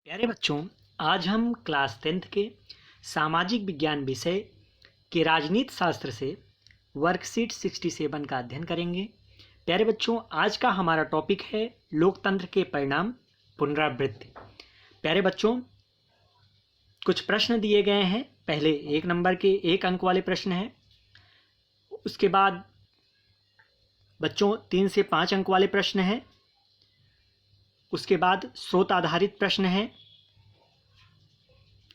प्यारे बच्चों, आज हम क्लास 10th के सामाजिक विज्ञान विषय के राजनीति शास्त्र से वर्कशीट 67 का अध्ययन करेंगे। प्यारे बच्चों, आज का हमारा टॉपिक है लोकतंत्र के परिणाम पुनरावृत्ति। प्यारे बच्चों, कुछ प्रश्न दिए गए हैं। पहले 1 नंबर के 1 अंक वाले प्रश्न हैं। उसके बाद बच्चों 3 से 5 अंक वाले प्रश्न हैं। उसके बाद स्रोत आधारित प्रश्न हैं।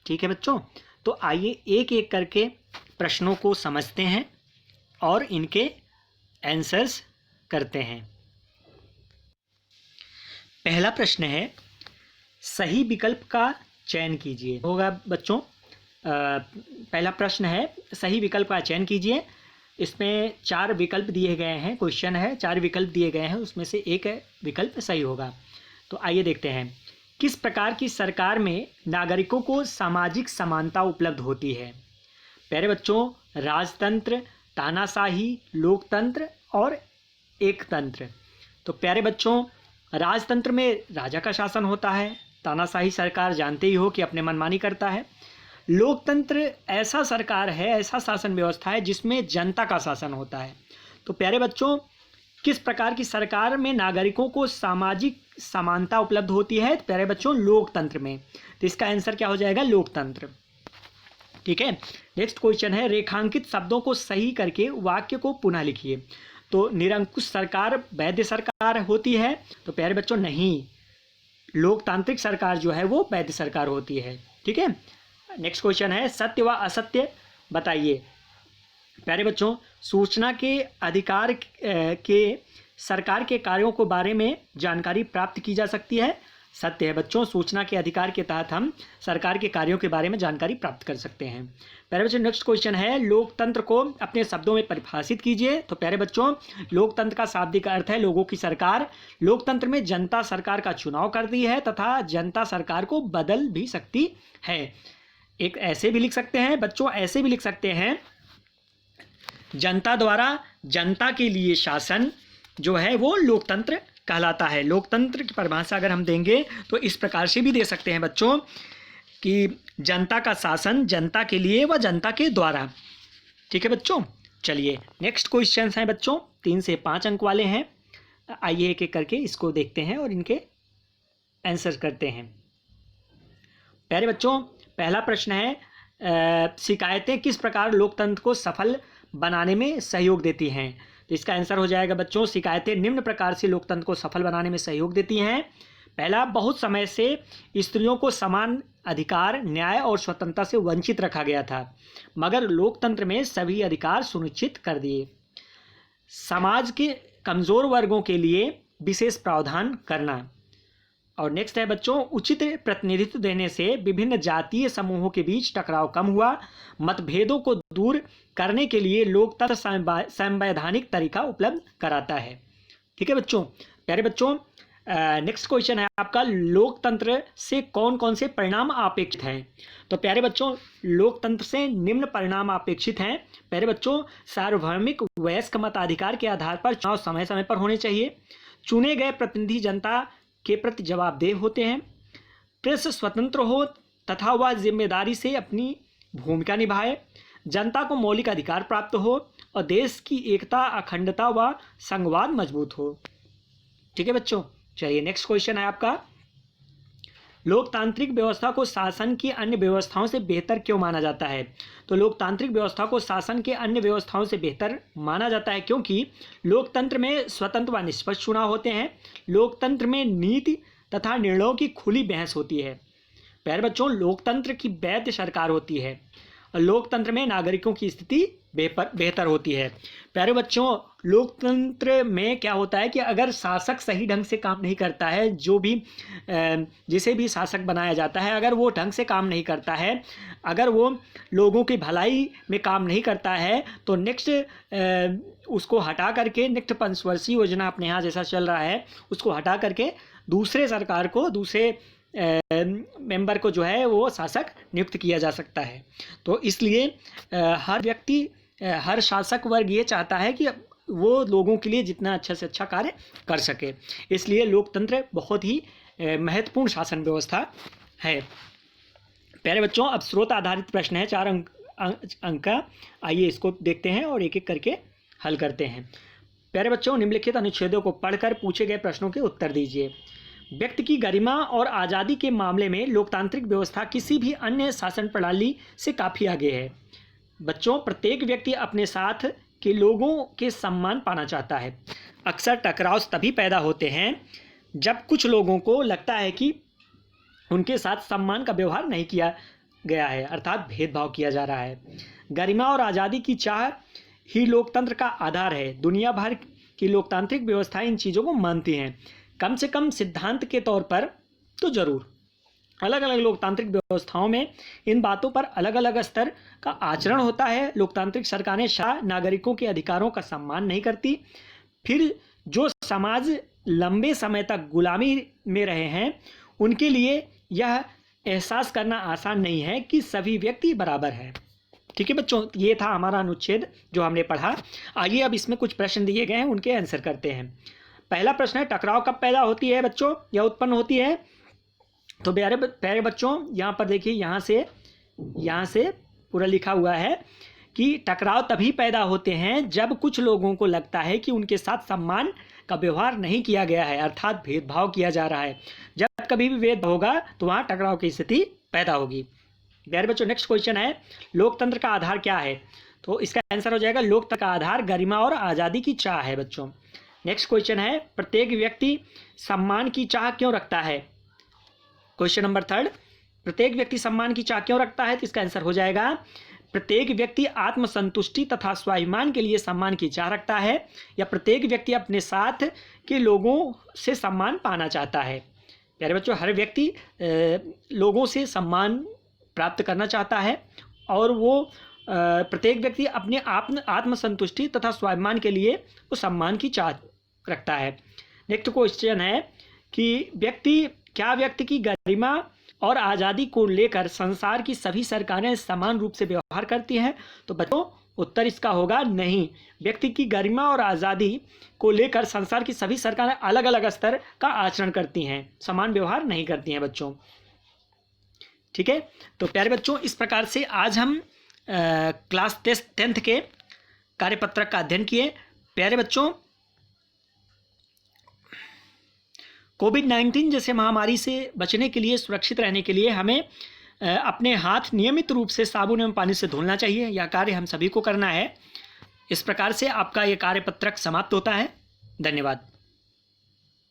ठीक है बच्चों, तो आइए एक एक करके प्रश्नों को समझते हैं और इनके आंसर्स करते हैं। पहला प्रश्न है, सही विकल्प का चयन कीजिए। होगा बच्चों, पहला प्रश्न है, सही विकल्प का चयन कीजिए। इसमें 4 विकल्प दिए गए हैं। क्वेश्चन है, 4 विकल्प दिए गए हैं, उसमें से एक विकल्प सही होगा। तो आइए देखते हैं, किस प्रकार की सरकार में नागरिकों को सामाजिक समानता उपलब्ध होती है। प्यारे बच्चों, राजतंत्र, तानाशाही, लोकतंत्र और एकतंत्र। तो प्यारे बच्चों, राजतंत्र में राजा का शासन होता है। तानाशाही सरकार जानते ही हो कि अपने मनमानी करता है। लोकतंत्र ऐसा सरकार है, ऐसा शासन व्यवस्था है जिसमें जनता का शासन होता है। तो प्यारे बच्चों, किस प्रकार की सरकार में नागरिकों को सामाजिक समानता उपलब्ध होती है? तो प्यारे बच्चों, लोकतंत्र में। तो इसका आंसर क्या हो जाएगा? लोकतंत्र। ठीक है। नेक्स्ट क्वेश्चन है, रेखांकित शब्दों को सही करके वाक्य को पुनः लिखिए। तो निरंकुश सरकार वैध सरकार होती है? तो प्यारे बच्चों, नहीं, लोकतांत्रिक सरकार जो है वो वैध सरकार होती है। ठीक है। नेक्स्ट क्वेश्चन है, सत्य व असत्य बताइए। प्यारे बच्चों, सूचना के अधिकार के सरकार के कार्यों को बारे में जानकारी प्राप्त की जा सकती है। सत्य है बच्चों, सूचना के अधिकार के तहत हम सरकार के कार्यों के बारे में जानकारी प्राप्त कर सकते हैं। प्यारे बच्चों, नेक्स्ट क्वेश्चन है, लोकतंत्र को अपने शब्दों में परिभाषित कीजिए। तो प्यारे बच्चों, लोकतंत्र का शाब्दिक अर्थ है लोगों की सरकार। लोकतंत्र में जनता सरकार का चुनाव करती है तथा जनता सरकार को बदल भी सकती है। एक ऐसे भी लिख सकते हैं बच्चों, ऐसे भी लिख सकते हैं, जनता द्वारा जनता के लिए शासन जो है वो लोकतंत्र कहलाता है। लोकतंत्र की परिभाषा अगर हम देंगे तो इस प्रकार से भी दे सकते हैं बच्चों कि जनता का शासन जनता के लिए व जनता के द्वारा। ठीक है बच्चों। चलिए, नेक्स्ट क्वेश्चन हैं बच्चों, 3 से 5 अंक वाले हैं। आइए एक एक करके इसको देखते हैं और इनके आंसर करते हैं। प्यारे बच्चों, पहला प्रश्न है, शिकायतें किस प्रकार लोकतंत्र को सफल बनाने में सहयोग देती हैं। तो इसका आंसर हो जाएगा बच्चों, शिकायतें निम्न प्रकार से लोकतंत्र को सफल बनाने में सहयोग देती हैं। पहला, बहुत समय से स्त्रियों को समान अधिकार, न्याय और स्वतंत्रता से वंचित रखा गया था, मगर लोकतंत्र में सभी अधिकार सुनिश्चित कर दिए। समाज के कमजोर वर्गों के लिए विशेष प्रावधान करना। और नेक्स्ट है बच्चों, उचित प्रतिनिधित्व देने से विभिन्न जातीय समूहों के बीच टकराव कम हुआ। मतभेदों को दूर करने के लिए लोकतंत्र संवैधानिक तरीका उपलब्ध कराता है। ठीक है बच्चों। प्यारे बच्चों, नेक्स्ट क्वेश्चन है आपका, लोकतंत्र से कौन कौन से परिणाम अपेक्षित हैं। तो प्यारे बच्चों, लोकतंत्र से निम्न परिणाम अपेक्षित हैं। प्यारे बच्चों, सार्वभौमिक वयस्क मताधिकार के आधार पर चुनाव समय समय पर होने चाहिए। चुने गए प्रतिनिधि जनता के प्रति जवाबदेह होते हैं। प्रेस स्वतंत्र हो तथा वह जिम्मेदारी से अपनी भूमिका निभाए। जनता को मौलिक अधिकार प्राप्त हो और देश की एकता, अखंडता व संघवाद मजबूत हो। ठीक है बच्चों। चलिए, नेक्स्ट क्वेश्चन है आपका, लोकतांत्रिक व्यवस्था को शासन की अन्य व्यवस्थाओं से बेहतर क्यों माना जाता है। तो लोकतांत्रिक व्यवस्था को शासन के अन्य व्यवस्थाओं से बेहतर माना जाता है क्योंकि लोकतंत्र में स्वतंत्र व निष्पक्ष चुनाव होते हैं। लोकतंत्र में नीति तथा निर्णयों की खुली बहस होती है। प्यारे बच्चों, लोकतंत्र की वैध सरकार होती है और लोकतंत्र में नागरिकों की स्थिति बेहतर होती है। प्यारे बच्चों, लोकतंत्र में क्या होता है कि अगर शासक सही ढंग से काम नहीं करता है, जो भी जिसे भी शासक बनाया जाता है, अगर वो ढंग से काम नहीं करता है, अगर वो लोगों की भलाई में काम नहीं करता है, तो नेक्स्ट उसको हटा करके, नेक्स्ट पंचवर्षीय योजना अपने यहाँ जैसा चल रहा है उसको हटा करके दूसरे सरकार को, दूसरे मेंबर को जो है वो शासक नियुक्त किया जा सकता है। तो इसलिए हर व्यक्ति, हर शासक वर्ग ये चाहता है कि वो लोगों के लिए जितना अच्छा से अच्छा कार्य कर सके। इसलिए लोकतंत्र बहुत ही महत्वपूर्ण शासन व्यवस्था है। प्यारे बच्चों, अब स्रोत आधारित प्रश्न है, 4 अंक का। आइए इसको देखते हैं और एक एक करके हल करते हैं। प्यारे बच्चों, निम्नलिखित अनुच्छेदों को पढ़कर पूछे गए प्रश्नों के उत्तर दीजिए। व्यक्ति की गरिमा और आज़ादी के मामले में लोकतांत्रिक व्यवस्था किसी भी अन्य शासन प्रणाली से काफ़ी आगे है। बच्चों, प्रत्येक व्यक्ति अपने साथ के लोगों के सम्मान पाना चाहता है। अक्सर टकराव तभी पैदा होते हैं जब कुछ लोगों को लगता है कि उनके साथ सम्मान का व्यवहार नहीं किया गया है, अर्थात भेदभाव किया जा रहा है। गरिमा और आज़ादी की चाह ही लोकतंत्र का आधार है। दुनिया भर की लोकतांत्रिक व्यवस्थाएं इन चीज़ों को मानती हैं, कम से कम सिद्धांत के तौर पर तो जरूर। अलग अलग लोकतांत्रिक व्यवस्थाओं में इन बातों पर अलग अलग स्तर का आचरण होता है। लोकतांत्रिक सरकारें नागरिकों के अधिकारों का सम्मान नहीं करती। फिर जो समाज लंबे समय तक गुलामी में रहे हैं, उनके लिए यह एहसास करना आसान नहीं है कि सभी व्यक्ति बराबर हैं। ठीक है बच्चों, ये था हमारा अनुच्छेद जो हमने पढ़ा। आइए अब इसमें कुछ प्रश्न दिए गए हैं, उनके आंसर करते हैं। पहला प्रश्न है, टकराव कब पैदा होती है बच्चों या उत्पन्न होती है? तो प्यारे बच्चों, यहाँ पर देखिए, यहाँ से पूरा लिखा हुआ है कि टकराव तभी पैदा होते हैं जब कुछ लोगों को लगता है कि उनके साथ सम्मान का व्यवहार नहीं किया गया है, अर्थात भेदभाव किया जा रहा है। जब कभी भी भेदभाव होगा तो वहाँ टकराव की स्थिति पैदा होगी। प्यारे बच्चों, नेक्स्ट क्वेश्चन है, लोकतंत्र का आधार क्या है? तो इसका आंसर हो जाएगा, लोकतंत्र का आधार गरिमा और आज़ादी की चाह है बच्चों। नेक्स्ट क्वेश्चन है, प्रत्येक व्यक्ति सम्मान की चाह क्यों रखता है? क्वेश्चन नंबर 3, प्रत्येक व्यक्ति सम्मान की चाह क्यों रखता है? तो इसका आंसर हो जाएगा, प्रत्येक व्यक्ति आत्मसंतुष्टि तथा स्वाभिमान के लिए सम्मान की चाह रखता है, या प्रत्येक व्यक्ति अपने साथ के लोगों से सम्मान पाना चाहता है। प्यारे बच्चों, हर व्यक्ति लोगों से सम्मान प्राप्त करना चाहता है और वो प्रत्येक व्यक्ति अपने आत्मसंतुष्टि तथा स्वाभिमान के लिए वो सम्मान की चाह रखता है। नेक्स्ट क्वेश्चन है कि व्यक्ति की गरिमा और आज़ादी को लेकर संसार की सभी सरकारें समान रूप से व्यवहार करती हैं? तो बच्चों, उत्तर इसका होगा नहीं। व्यक्ति की गरिमा और आज़ादी को लेकर संसार की सभी सरकारें अलग अलग स्तर का आचरण करती हैं, समान व्यवहार नहीं करती हैं बच्चों। ठीक है, तो प्यारे बच्चों, इस प्रकार से आज हम क्लास 10th के कार्यपत्रक का अध्ययन किए। प्यारे बच्चों, कोविड-19 जैसे महामारी से बचने के लिए, सुरक्षित रहने के लिए हमें अपने हाथ नियमित रूप से साबुन एवं पानी से धुलना चाहिए। यह कार्य हम सभी को करना है। इस प्रकार से आपका ये कार्यपत्रक समाप्त होता है। धन्यवाद।